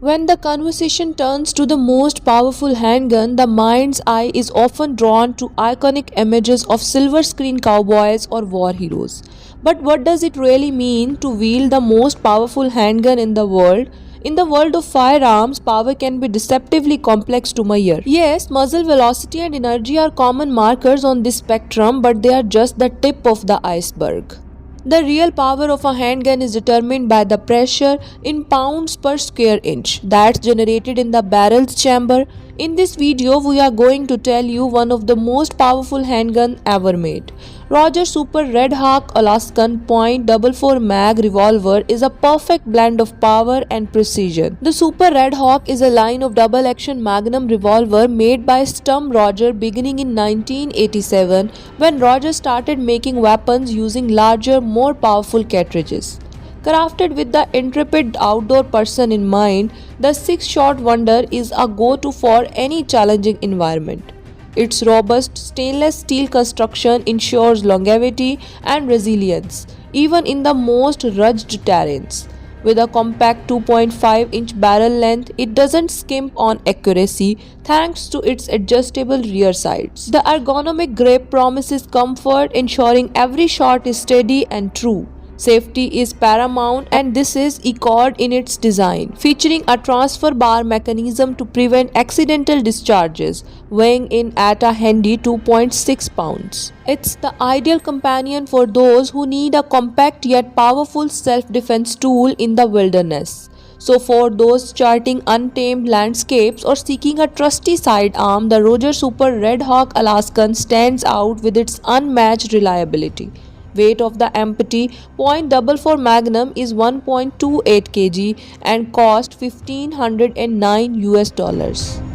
When the conversation turns to the most powerful handgun, the mind's eye is often drawn to iconic images of silver screen cowboys or war heroes. But what does it really mean to wield the most powerful handgun in the world? In the world of firearms, power can be deceptively complex to measure. Yes, muzzle velocity and energy are common markers on this spectrum, but they are just the tip of the iceberg. The real power of a handgun is determined by the pressure in pounds per square inch that's generated in the barrel's chamber. In this video, we are going to tell you one of the most powerful handgun ever made. Roger Super Redhawk Alaskan .44 mag revolver is a perfect blend of power and precision. The Super Redhawk is a line of double-action Magnum revolver made by Stum Roger beginning in 1987 when Roger started making weapons using larger, more powerful cartridges. Crafted with the intrepid outdoor person in mind, the six-shot wonder is a go-to for any challenging environment. Its robust stainless steel construction ensures longevity and resilience, even in the most rugged terrains. With a compact 2.5-inch barrel length, it doesn't skimp on accuracy thanks to its adjustable rear sights. The ergonomic grip promises comfort, ensuring every shot is steady and true. Safety is paramount, and this is echoed in its design, featuring a transfer bar mechanism to prevent accidental discharges, weighing in at a handy 2.6 pounds. It's the ideal companion for those who need a compact yet powerful self-defense tool in the wilderness. So for those charting untamed landscapes or seeking a trusty sidearm, the Roger Super Redhawk Alaskan stands out with its unmatched reliability. Weight of the empty .44 Magnum is 1.28 kg and cost $1,509 US.